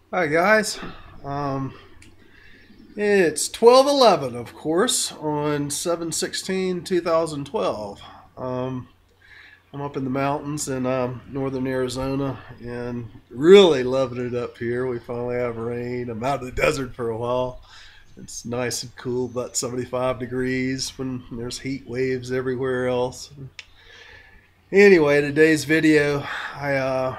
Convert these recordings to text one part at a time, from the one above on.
Hi guys. Um, it's 12/11, of course, on 7/16/2012. Um, I'm up in the mountains in northern Arizona and really loving it up here. We finally have rain. I'm out of the desert for a while. It's nice and cool, about 75 degrees when there's heat waves everywhere else. Anyway, today's video, I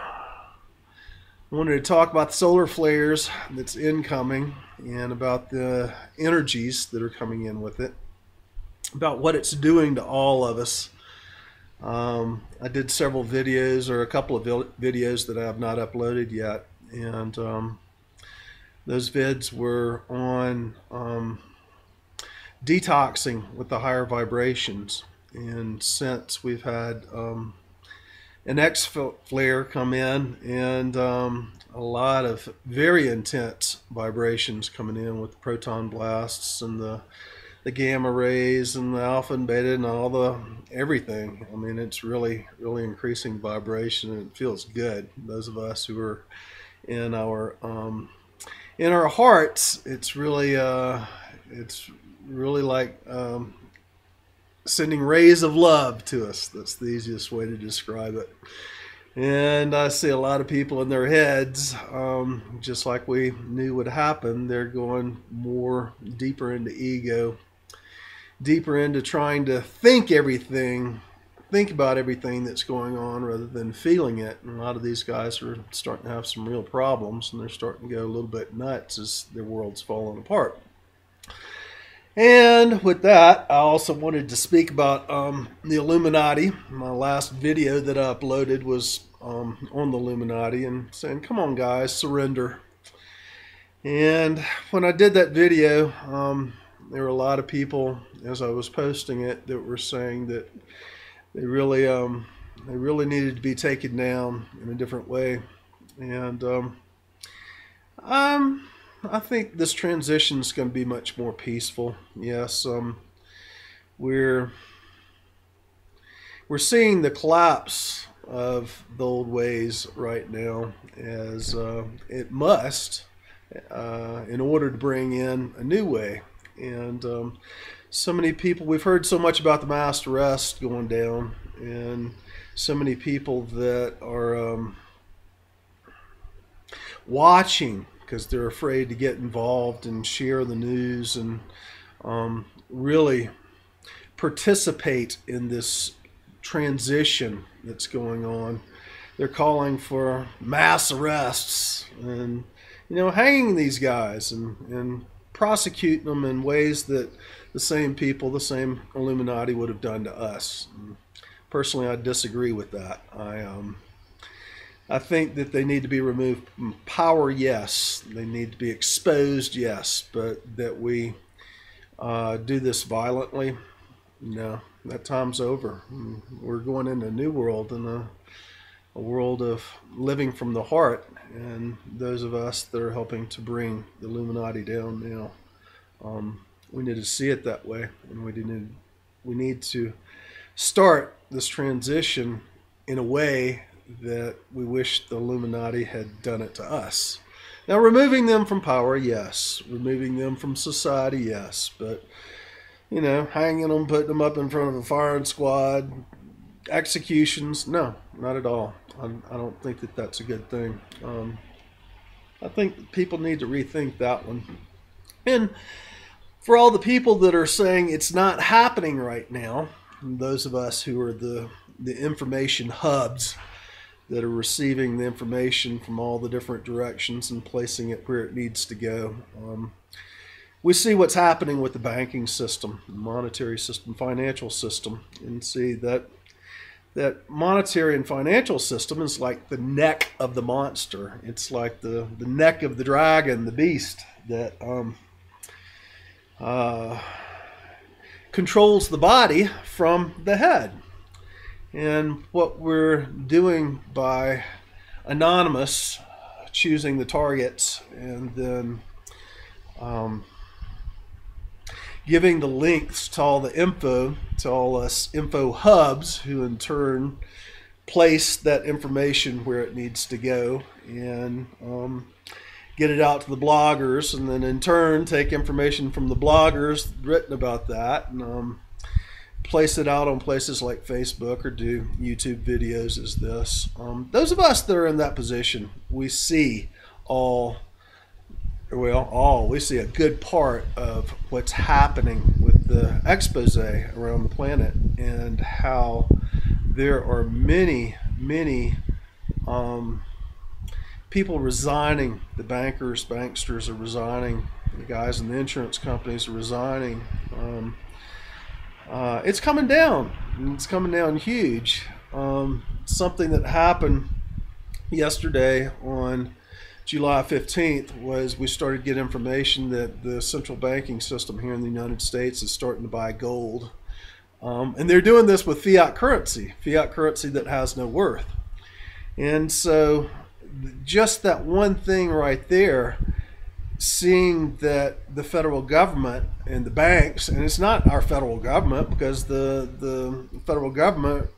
wanted to talk about the solar flares that's incoming and about the energies that are coming in with it, about what it's doing to all of us. I did several videos, or a couple of videos that I have not uploaded yet, and those vids were on detoxing with the higher vibrations. And since we've had an X flare come in, and a lot of very intense vibrations coming in with the proton blasts and the gamma rays and the alpha and beta and all the everything. I mean, it's really increasing vibration, and it feels good. Those of us who are in our hearts, it's really like sending rays of love to us. That's the easiest way to describe it. And I see a lot of people in their heads, just like we knew would happen, they're going more deeper into ego, deeper into trying to think about everything that's going on rather than feeling it. And a lot of these guys are starting to have some real problems, and they're starting to go a little bit nuts as their world's falling apart. And with that, I also wanted to speak about the Illuminati. My last video that I uploaded was on the Illuminati and saying, come on guys, surrender. And when I did that video, there were a lot of people, as I was posting it, that were saying that they really needed to be taken down in a different way. And I think this transition is going to be much more peaceful. Yes, we're seeing the collapse of the old ways right now, as it must, in order to bring in a new way. And so many people, we've heard so much about the mass arrest going down, and so many people that are watching because they're afraid to get involved and share the news and really participate in this transition that's going on. They're calling for mass arrests and, hanging these guys and prosecuting them in ways that the same people, the same Illuminati would have done to us. And personally, I disagree with that. I think that they need to be removed from power, yes. They need to be exposed, yes. But that we do this violently, no. That time's over. We're going into a new world, and a world of living from the heart. And those of us that are helping to bring the Illuminati down now, we need to see it that way. And we need to start this transition in a way that we wish the Illuminati had done it to us. Now, removing them from power, yes. Removing them from society, yes. But, hanging them, putting them up in front of a firing squad, executions, no, not at all. I don't think that that's a good thing. I think people need to rethink that one. And for all the people that are saying it's not happening right now, those of us who are the information hubs that are receiving the information from all the different directions and placing it where it needs to go. We see what's happening with the banking system, the monetary system, financial system, and see that monetary and financial system is like the neck of the monster. It's like the neck of the dragon, the beast that controls the body from the head. And what we're doing by anonymous choosing the targets and then giving the links to all the info, to all us info hubs, who in turn place that information where it needs to go, and get it out to the bloggers, and then in turn take information from the bloggers written about that, and place it out on places like Facebook or do YouTube videos as this. Those of us that are in that position, we see we see a good part of what's happening with the expose around the planet, and how there are many people resigning. The banksters are resigning. The guys in the insurance companies are resigning. It's coming down. It's coming down huge. Something that happened yesterday on July 15th was we started to get information that the central banking system here in the United States is starting to buy gold. And they're doing this with fiat currency that has no worth. And so just that one thing right there, seeing that the federal government and the banks, and it's not our federal government, because the federal government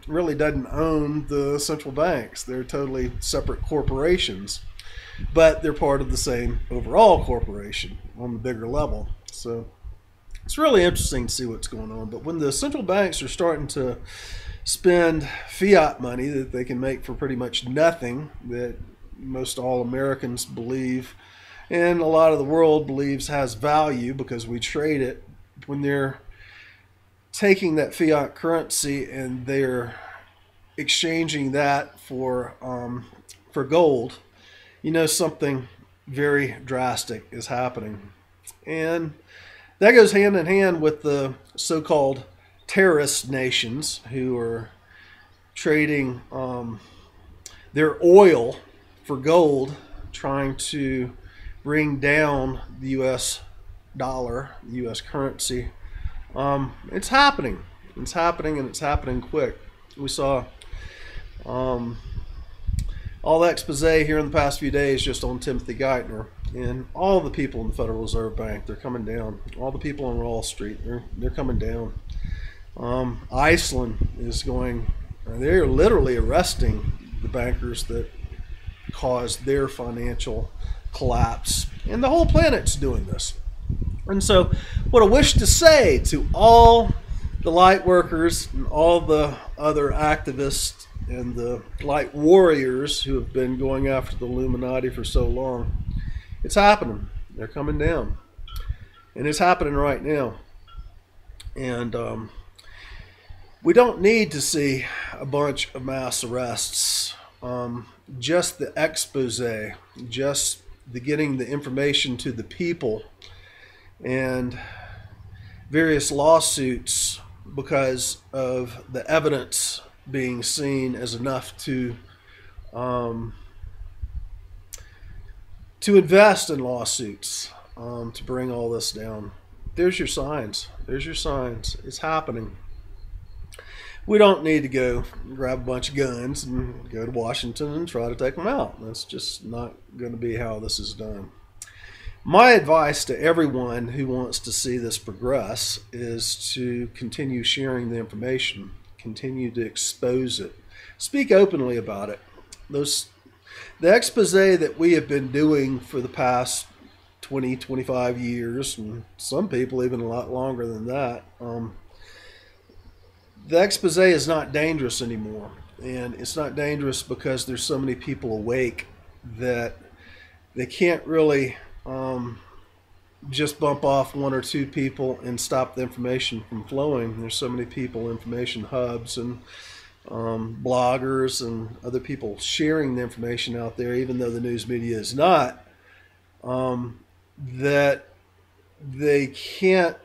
really doesn't own the central banks. They're totally separate corporations, but they're part of the same overall corporation on the bigger level. So it's really interesting to see what's going on. But when the central banks are starting to spend fiat money that they can make for pretty much nothing, that most all Americans believe and a lot of the world believes has value because we trade it, when they're taking that fiat currency and they're exchanging that for gold, you know something very drastic is happening. And that goes hand in hand with the so-called terrorist nations who are trading their oil for gold, trying to bring down the U.S. dollar, the U.S. currency. It's happening. It's happening, and it's happening quick. We saw all the expose here in the past few days just on Timothy Geithner, and all the people in the Federal Reserve Bank, they're coming down. All the people on Wall Street, they're coming down. Iceland is going, they're literally arresting the bankers that caused their financial collapse, and the whole planet's doing this. And so what I wish to say to all the light workers and all the other activists and the light warriors who have been going after the Illuminati for so long, it's happening. They're coming down, and it's happening right now. And we don't need to see a bunch of mass arrests. Just the expose, just the getting the information to the people, and various lawsuits because of the evidence being seen as enough to invest in lawsuits to bring all this down. There's your signs. There's your signs. It's happening. We don't need to go grab a bunch of guns and go to Washington and try to take them out. That's just not going to be how this is done. My advice to everyone who wants to see this progress is to continue sharing the information, continue to expose it, speak openly about it. The expose that we have been doing for the past 20, 25 years, and some people even a lot longer than that, the expose is not dangerous anymore. And it's not dangerous because there's so many people awake that they can't really just bump off one or two people and stop the information from flowing. There's so many people, information hubs and bloggers and other people sharing the information out there, even though the news media is not, that they can't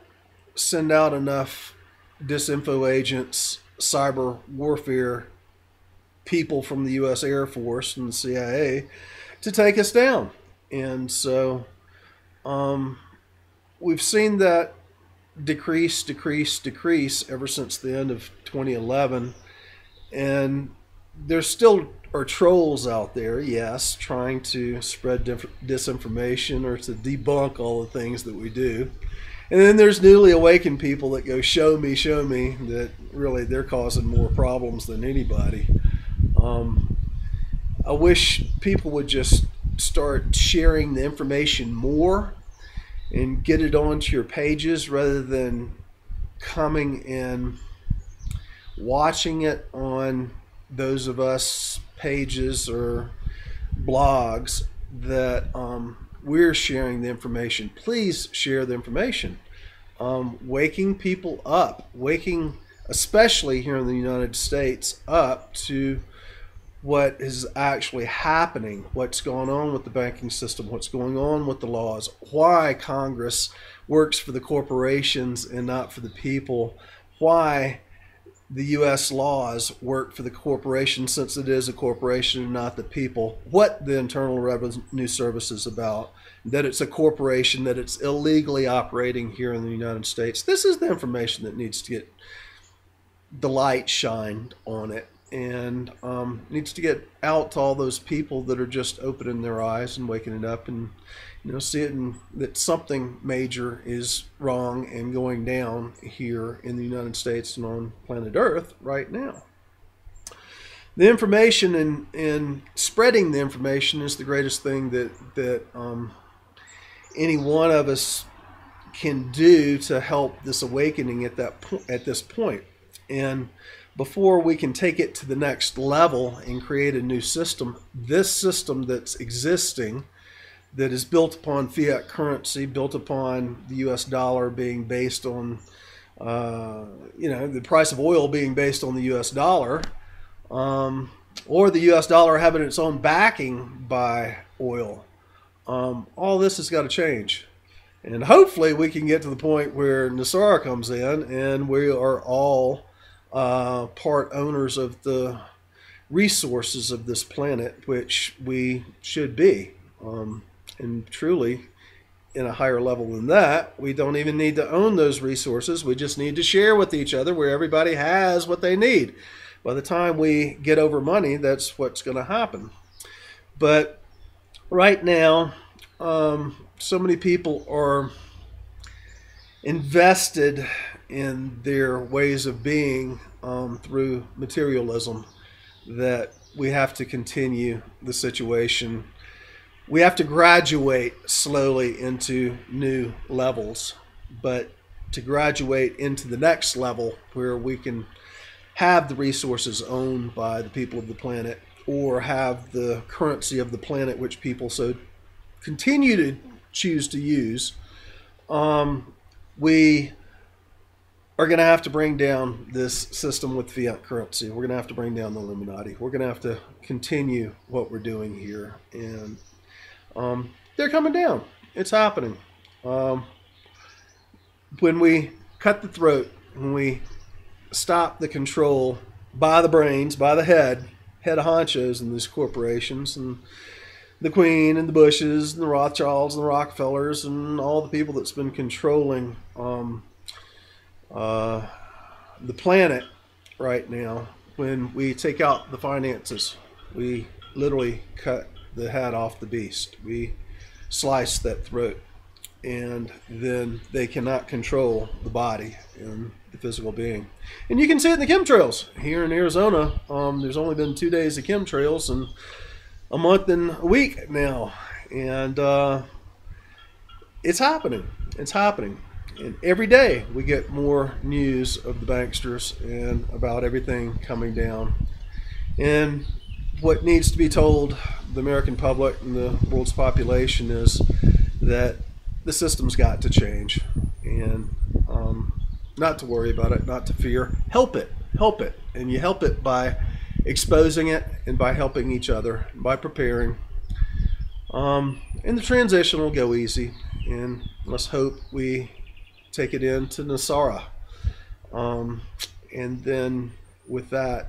send out enough disinfo agents, cyber warfare people from the U.S. Air Force and the CIA to take us down. And so we've seen that decrease ever since the end of 2011. And there still are trolls out there, yes, trying to spread disinformation or to debunk all the things that we do. And then there's newly awakened people that go, show me, that really they're causing more problems than anybody. I wish people would just start sharing the information more and get it onto your pages rather than coming and watching it on those of us pages or blogs that we're sharing the information. Please share the information. Waking people up, especially here in the United States, up to what is actually happening, what's going on with the banking system, what's going on with the laws, why Congress works for the corporations and not for the people, why the U.S. laws work for the corporation since it is a corporation and not the people, what the Internal Revenue Service is about, that it's a corporation, that it's illegally operating here in the United States. This is the information that needs to get the light shined on it, and needs to get out to all those people that are just opening their eyes and waking it up and seeing that something major is wrong and going down here in the United States and on planet Earth right now. The information and spreading the information is the greatest thing that any one of us can do to help this awakening at this point. And before we can take it to the next level and create a new system, this system that's existing, that is built upon fiat currency, built upon the U.S. dollar being based on, the price of oil being based on the U.S. dollar, or the U.S. dollar having its own backing by oil. All this has got to change. And hopefully we can get to the point where NESARA comes in and we are all part owners of the resources of this planet, which we should be. And truly, in a higher level than that, we don't even need to own those resources. We just need to share with each other where everybody has what they need. By the time we get over money, that's what's going to happen. But right now, so many people are invested in their ways of being through materialism that we have to continue the situation. We have to graduate slowly into new levels, but to graduate into the next level where we can have the resources owned by the people of the planet, or have the currency of the planet which people so continue to choose to use, we are going to have to bring down this system with fiat currency. We're going to have to bring down the Illuminati. We're going to have to continue what we're doing here. And they're coming down. It's happening. When we cut the throat, when we stop the control by the brains, by the head honchos in these corporations, and the Queen and the Bushes and the Rothschilds and the Rockefellers and all the people that's been controlling the planet right now, when we take out the finances, we literally cut the head off the beast. We slice that throat, and then they cannot control the body and the physical being. And you can see it in the chemtrails. Here in Arizona, there's only been 2 days of chemtrails and a month and a week now. And it's happening. It's happening. And every day we get more news of the banksters and about everything coming down. And what needs to be told the American public and the world's population is that the system's got to change, and not to worry about it, not to fear. Help it, and you help it by exposing it and by helping each other, by preparing. And the transition will go easy, and let's hope we take it into NESARA, and then with that,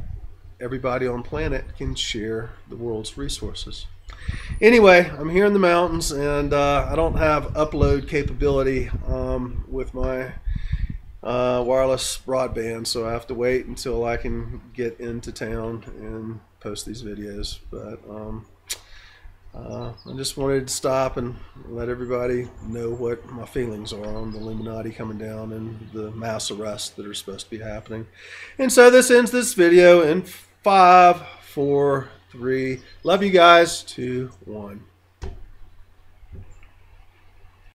everybody on planet can share the world's resources. Anyway, I'm here in the mountains, and I don't have upload capability with my wireless broadband, so I have to wait until I can get into town and post these videos. But I just wanted to stop and let everybody know what my feelings are on the Illuminati coming down and the mass arrests that are supposed to be happening. And so this ends this video in 5, 4, 3. Love you guys. 2, 1.